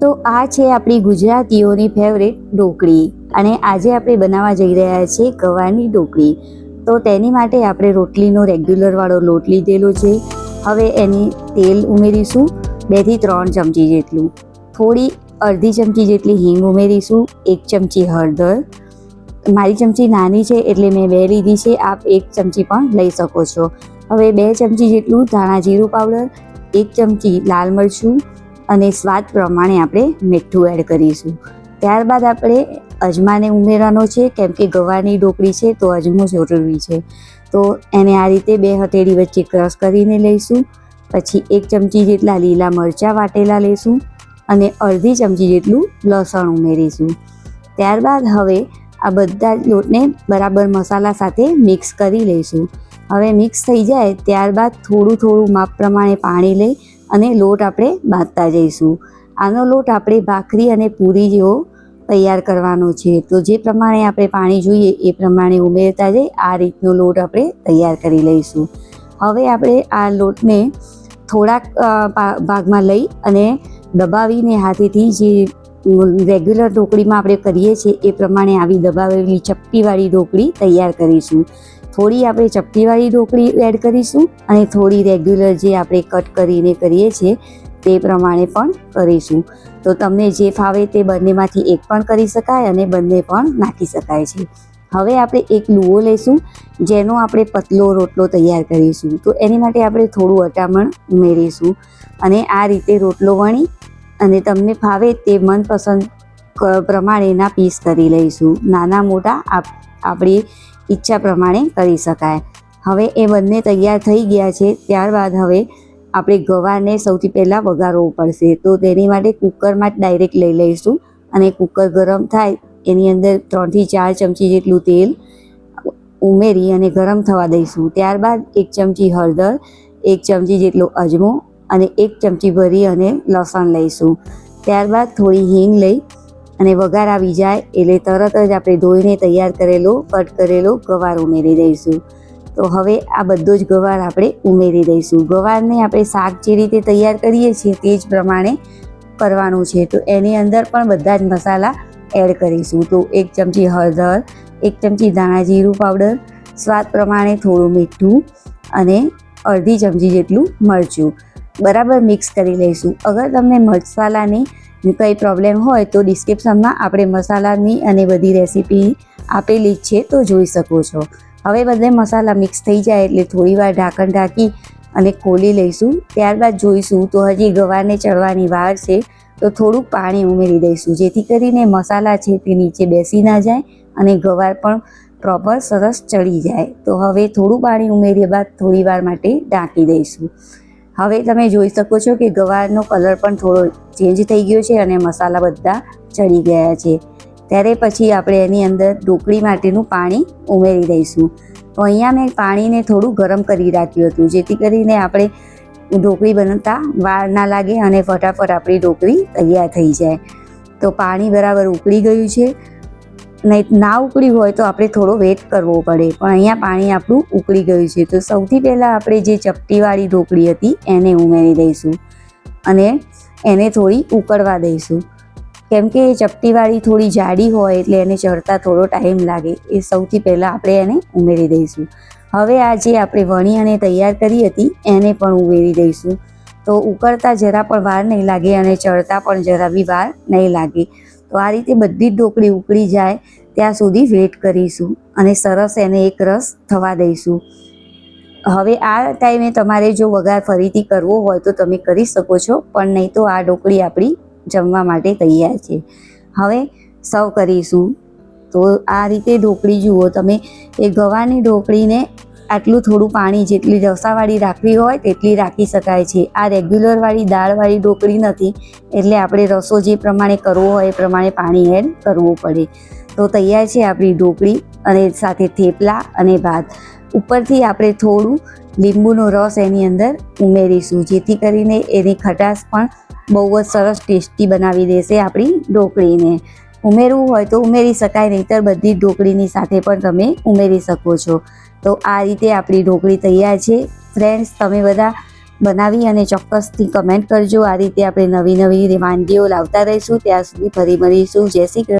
તો આ છે આપણી ગુજરાતીઓની ફેવરેટ ઢોકળી અને આજે આપણે બનાવવા જઈ રહ્યા છીએ ગવાની ઢોકળી। તો તેની માટે આપણે રોટલીનો રેગ્યુલર વાળો લોટ લીધેલો છે। હવે એની તેલ ઉમેરીશું 2 થી 3 ચમચી જેટલું, થોડી અડધી ચમચી જેટલી હિંગ ઉમેરીશું, 1 ચમચી હળદર, મારી ચમચી નાની છે એટલે મેં 2 લીધી છે, આપ 1 ચમચી પણ લઈ શકો છો। હવે 2 ચમચી જેટલું ધાણા જીરું પાવડર, 1 ચમચી લાલ મરચું અને સ્વાદ પ્રમાણે આપણે મીઠું એડ કરીશું। ત્યારબાદ આપણે અજમાને ઉમેરવાનો છે, કેમ કે ગવાની ઢોકળી છે તો અજમો જરૂરી છે। તો એને આ રીતે 2 હથેળી વચ્ચે ક્રશ કરીને લઈશું। પછી 1 ચમચી જેટલા લીલા મરચાં વાટેલા લઈશું અને અડધી ચમચી જેટલું લસણ ઉમેરીશું। ત્યારબાદ હવે આ બધા લોટને બરાબર મસાલા સાથે મિક્સ કરી લઈશું। હવે મિક્સ થઈ જાય ત્યારબાદ થોડું માપ પ્રમાણે પાણી લઈ અને લોટ આપણે બાંધતા જઈશું। આનો લોટ આપણે ભાખરી અને પૂરી જેવો તૈયાર કરવાનો છે, તો જે પ્રમાણે આપણે પાણી જોઈએ એ પ્રમાણે ઉમેરતા જઈ આ રીતનો લોટ આપણે તૈયાર કરી લઈશું। હવે આપણે આ લોટને થોડાક ભાગમાં લઈ અને દબાવીને હાથેથી જે રેગ્યુલર ઢોકળીમાં આપણે કરીએ છીએ એ પ્રમાણે આવી દબાવેલી ચપટીવાળી ઢોકળી તૈયાર કરીશું। થોડી આપણે ચપટીવાળી ઢોકળી એડ કરીશું અને થોડી રેગ્યુલર જે આપણે કટ કરીને કરીએ છીએ તે પ્રમાણે પણ કરીશું। તો તમને જે ફાવે તે બંનેમાંથી એક પણ કરી શકાય અને બંને પણ નાખી શકાય છે। હવે આપણે એક લુઓ લઈશું, જેનો આપણે પતલો રોટલો તૈયાર કરીશું। તો એની માટે આપણે થોડું અટામણ ઉમેરીશું અને આ રીતે રોટલો વણી અને તમને ફાવે તે મનપસંદ પ્રમાણેના પીસ કરી લઈશું। નાના મોટા આપણી ઈચ્છા પ્રમાણે કરી શકાય। હવે એ બંને તૈયાર થઈ ગયા છે, ત્યારબાદ હવે આપણે ગવારને સૌથી પહેલાં વઘારવું પડશે। તો તેની માટે કુકરમાં જ ડાયરેક્ટ લઈ લઈશું અને કુકર ગરમ થાય એની અંદર 3 થી 4 ચમચી જેટલું તેલ ઉમેરી અને ગરમ થવા દઈશું। ત્યારબાદ 1 ચમચી હળદર, 1 ચમચી જેટલો અજમો અને 1 ચમચી ભરી અને લસણ લઈશું। ત્યારબાદ થોડી હિંગ લઈ અને વઘાર આવી જાય એટલે તરત જ આપણે ધોઈને તૈયાર કરેલો કટ કરેલો ગવાર ઉમેરી દઈશું। તો હવે આ બધો જ ગવાર આપણે ઉમેરી દઈશું। ગવારને આપણે શાક જે રીતે તૈયાર કરીએ છીએ તે જ પ્રમાણે કરવાનું છે, તો એની અંદર પણ બધા જ મસાલા એડ કરીશું। તો 1 ચમચી હળદર, 1 ચમચી ધાણા જીરું પાવડર, સ્વાદ પ્રમાણે થોડું મીઠું અને અડધી ચમચી જેટલું મરચું બરાબર મિક્સ કરી લઈશું। અગર તમને મસાલાની કંઈ પ્રોબ્લેમ હોય તો ડિસ્ક્રિપ્શનમાં આપણે મસાલાની અને બધી રેસીપી આપેલી જ છે, તો જોઈ શકો છો। હવે બધે મસાલા મિક્સ થઈ જાય એટલે થોડીવાર ઢાંકણ ઢાંકી અને ખોલી લઈશું। ત્યારબાદ જોઈશું તો હજી ગવારને ચડવાની વાર છે, તો થોડુંક પાણી ઉમેરી દઈશું, જેથી કરીને મસાલા છે તે નીચે બેસી ના જાય અને ગવાર પણ પ્રોપર સરસ ચડી જાય। તો હવે થોડું પાણી ઉમેર્યા બાદ થોડીવાર માટે ઢાંકી દઈશું। હવે તમે જોઈ શકો છો કે ગવારનો કલર પણ થોડો ચેન્જ થઈ ગયો છે અને મસાલા બધા ચડી ગયા છે। ત્યારે પછી આપણે એની અંદર ઢોકળી માટેનું પાણી ઉમેરી દઈશું। તો અહીંયા મેં પાણીને થોડું ગરમ કરી રાખ્યું હતું, જેથી કરીને આપણે ઢોકળી બનતા વાર ના લાગે અને ફટાફટ આપણી ઢોકળી તૈયાર થઈ જાય। તો પાણી બરાબર ઉકળી ગયું છે, નહીં ના ઉકળ્યું હોય તો આપણે થોડો વેટ કરવો પડે, પણ અહીંયા પાણી આપણું ઉકળી ગયું છે। તો સૌથી પહેલાં આપણે જે ચપટીવાળી ઢોકળી હતી એને ઉમેરી દઈશું અને એને થોડી ઉકળવા દઈશું, કેમ કે ચપટીવાળી થોડી જાડી હોય એટલે એને ચડતા થોડો ટાઈમ લાગે, એ સૌથી પહેલાં આપણે એને ઉમેરી દઈશું। હવે આ જે આપણે વણી અને તૈયાર કરી હતી એને પણ ઉમેરી દઈશું। તો ઉકળતા જરા પણ વાર નહીં લાગે અને ચડતા પણ જરા બી વાર નહીં લાગે। તો આ રીતે બધી જ ઢોકળી ઉકળી જાય ત્યાં સુધી વેટ કરીશું અને સરસ એને એક રસ થવા દઈશું। હવે આ ટાઈમે તમારે જો વઘાર ફરીથી કરવો હોય તો તમે કરી શકો છો, પણ નહીં તો આ ઢોકળી આપણી જમવા માટે તૈયાર છે। હવે સર્વ કરીશું। તો આ રીતે ઢોકળી જુઓ તમે, એ ગવાની ઢોકળીને આટલું થોડું પાણી જેટલી રસાવાળી રાખવી હોય તેટલી રાખી શકાય છે। આ રેગ્યુલરવાળી દાળવાળી ઢોકળી નથી, એટલે આપણે રસો જે પ્રમાણે કરવો હોય એ પ્રમાણે પાણી એડ કરવું પડે। તો તૈયાર છે આપણી ઢોકળી અને સાથે થેપલા અને ભાત। ઉપરથી આપણે થોડું લીંબુનો રસ એની અંદર ઉમેરીશું, જેથી કરીને એની ખટાશ પણ બહુ જ સરસ ટેસ્ટી બનાવી દેશે આપણી ઢોકળીને। ઉમેરવું હોય તો ઉમેરી શકાય, નહીંતર બધી જ ઢોકળીની સાથે પણ તમે ઉમેરી શકો છો। તો આ રીતે આપણી ઢોકળી તૈયાર છે। ફ્રેન્ડ્સ, તમે બધા બનાવી અને ચોક્કસથી કમેન્ટ કરજો. આ રીતે આપણે નવી નવી વાનગીઓ લાવતા રહીશું. ત્યાં સુધી ફરી મળીશું. જય શ્રી કૃષ્ણ.